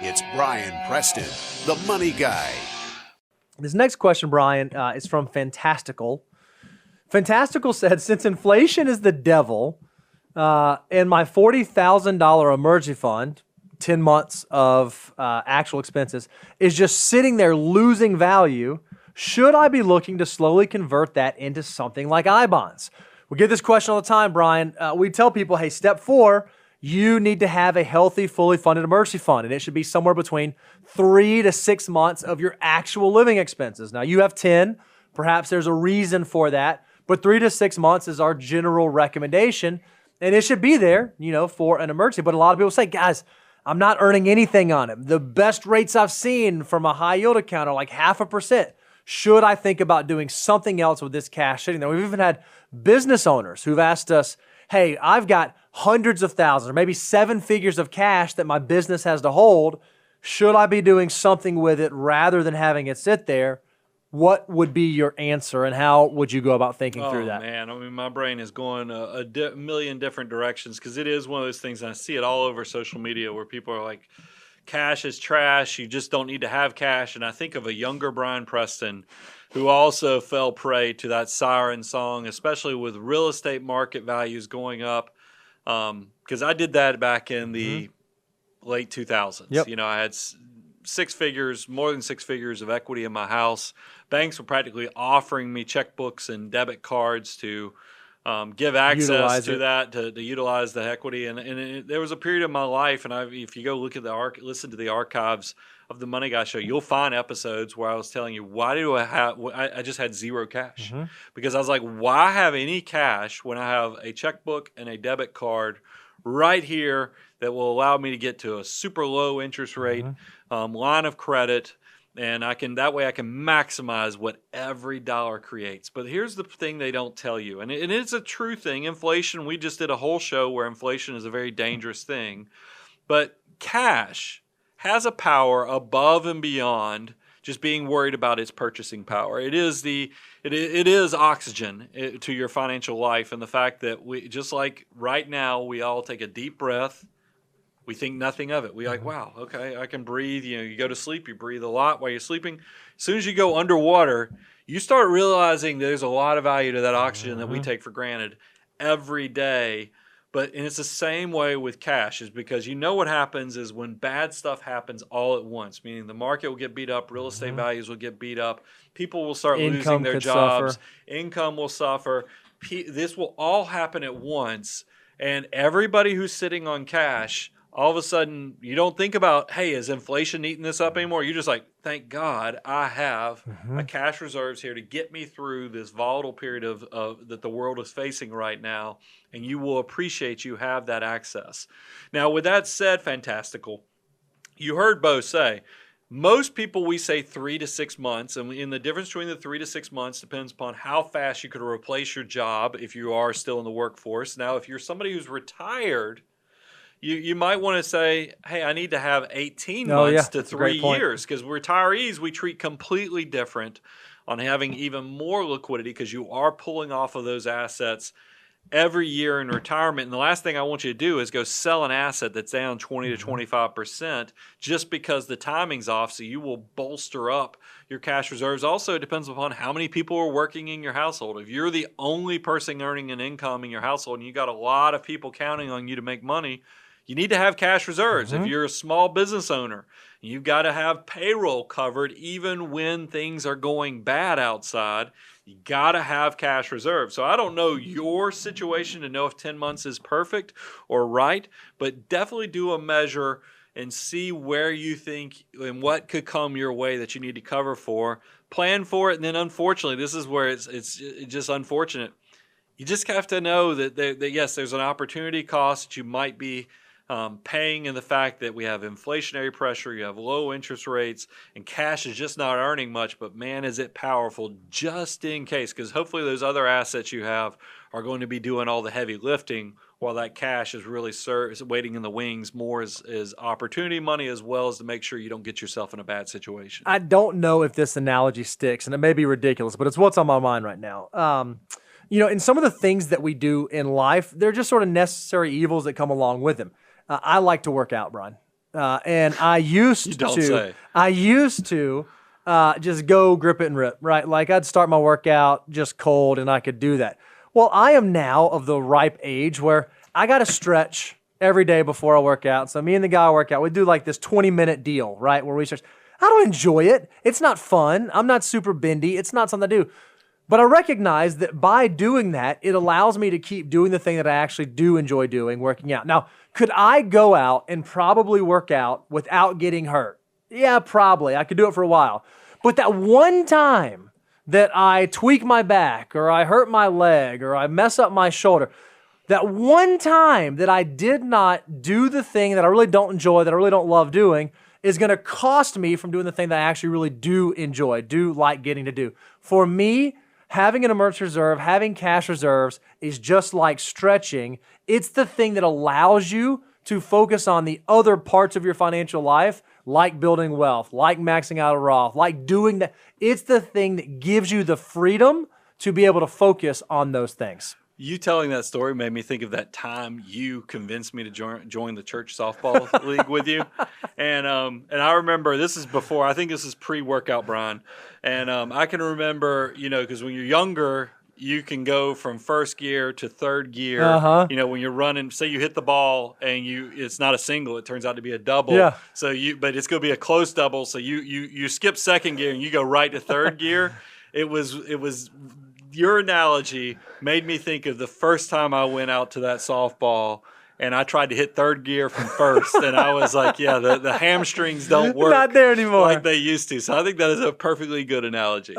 It's Brian Preston, the money guy. This next question, Brian, is from Fantastical. Fantastical said, since inflation is the devil, and my $40,000 emergency fund, 10 months of actual expenses, is just sitting there losing value, should I be looking to slowly convert that into something like I-bonds? We get this question all the time, Brian. We tell people, hey, step 4, you need to have a healthy, fully funded emergency fund, and it should be somewhere between 3 to 6 months of your actual living expenses. Now, you have 10. Perhaps there's a reason for that, but 3 to 6 months is our general recommendation, and it should be there, for an emergency. But a lot of people say, guys, I'm not earning anything on it. The best rates I've seen from a high yield account are like 0.5%. Should I think about doing something else with this cash sitting there? We've even had business owners who've asked us, hey, I've got hundreds of thousands or maybe 7 figures of cash that my business has to hold. Should I be doing something with it rather than having it sit there? What would be your answer, and how would you go about thinking through that? Oh, man. I mean, my brain is going a million different directions because it is one of those things, and I see it all over social media where people are like, cash is trash. You just don't need to have cash. And I think of a younger Brian Preston who also fell prey to that siren song, especially with real estate market values going up. Because I did that back in the late 2000s. Yep. I had 6 figures, more than 6 figures of equity in my house. Banks were practically offering me checkbooks and debit cards to give access to that, to utilize the equity. And there was a period of my life, and if you go look at listen to the archives of the Money Guy Show, you'll find episodes where I was telling you, why do I just had zero cash. Because I was like, why have any cash when I have a checkbook and a debit card right here that will allow me to get to a super low interest rate line of credit, and that way I can maximize what every dollar creates. But here's the thing they don't tell you, and it's a true thing. Inflation, we just did a whole show where inflation is a very dangerous thing, but cash has a power above and beyond just being worried about its purchasing power. It is oxygen to your financial life, and the fact that we, just like right now, we all take a deep breath. We think nothing of it. We're like, wow, okay, I can breathe. You go to sleep, you breathe a lot while you're sleeping. As soon as you go underwater, you start realizing there's a lot of value to that oxygen that we take for granted every day. And it's the same way with cash, is because what happens is when bad stuff happens all at once, meaning the market will get beat up, real estate values will get beat up, people will start losing their jobs, income will suffer. This will all happen at once, and everybody who's sitting on cash, all of a sudden, you don't think about, hey, is inflation eating this up anymore? You're just like, thank God I have a cash reserves here to get me through this volatile period of that the world is facing right now, and you will appreciate you have that access. Now, with that said, Fantastical, you heard Bo say, most people, we say 3 to 6 months, and the difference between the 3 to 6 months depends upon how fast you could replace your job if you are still in the workforce. Now, if you're somebody who's retired, you might want to say, hey, I need to have 18 months to 3 years, because retirees we treat completely different on having even more liquidity, because you are pulling off of those assets every year in retirement. And the last thing I want you to do is go sell an asset that's down 20 to 25% just because the timing's off, so you will bolster up your cash reserves. Also, it depends upon how many people are working in your household. If you're the only person earning an income in your household and you got a lot of people counting on you to make money, you need to have cash reserves. If you're a small business owner, you've got to have payroll covered even when things are going bad outside. You got to have cash reserves. So I don't know your situation to know if 10 months is perfect or right, but definitely do a measure and see where you think and what could come your way that you need to cover for. Plan for it, and then unfortunately, this is where it's just unfortunate. You just have to know that yes, there's an opportunity cost that you might be paying in the fact that we have inflationary pressure, you have low interest rates, and cash is just not earning much, but man, is it powerful just in case, because hopefully those other assets you have are going to be doing all the heavy lifting while that cash is really waiting in the wings more as opportunity money, as well as to make sure you don't get yourself in a bad situation. I don't know if this analogy sticks, and it may be ridiculous, but it's what's on my mind right now. In some of the things that we do in life, they're just sort of necessary evils that come along with them. I like to work out, Brian. And I used don't to. say. I used to just go grip it and rip, right? Like I'd start my workout just cold, and I could do that. Well, I am now of the ripe age where I got to stretch every day before I work out. So me and the guy I work out, we do like this 20-minute deal, right? Where we stretch. I don't enjoy it. It's not fun. I'm not super bendy. It's not something I do. But I recognize that by doing that, it allows me to keep doing the thing that I actually do enjoy doing, working out. Now, could I go out and probably work out without getting hurt? Yeah, probably. I could do it for a while. But that one time that I tweak my back or I hurt my leg or I mess up my shoulder, that one time that I did not do the thing that I really don't enjoy, that I really don't love doing, is going to cost me from doing the thing that I actually really do enjoy, do like getting to do. For me, having an emergency reserve, having cash reserves is just like stretching. It's the thing that allows you to focus on the other parts of your financial life, like building wealth, like maxing out a Roth, like doing that. It's the thing that gives you the freedom to be able to focus on those things. You telling that story made me think of that time you convinced me to join the church softball league with you, and I remember this is before. I think this is pre-workout, Brian, and I can remember, because when you're younger, you can go from first gear to third gear. When you're running, say you hit the ball and it's not a single, it turns out to be a double. Yeah. But it's going to be a close double. So you skip second gear and you go right to third gear. It was. Your analogy made me think of the first time I went out to that softball and I tried to hit third gear from first. And I was like, yeah, the hamstrings don't work Not there anymore like they used to. So I think that is a perfectly good analogy.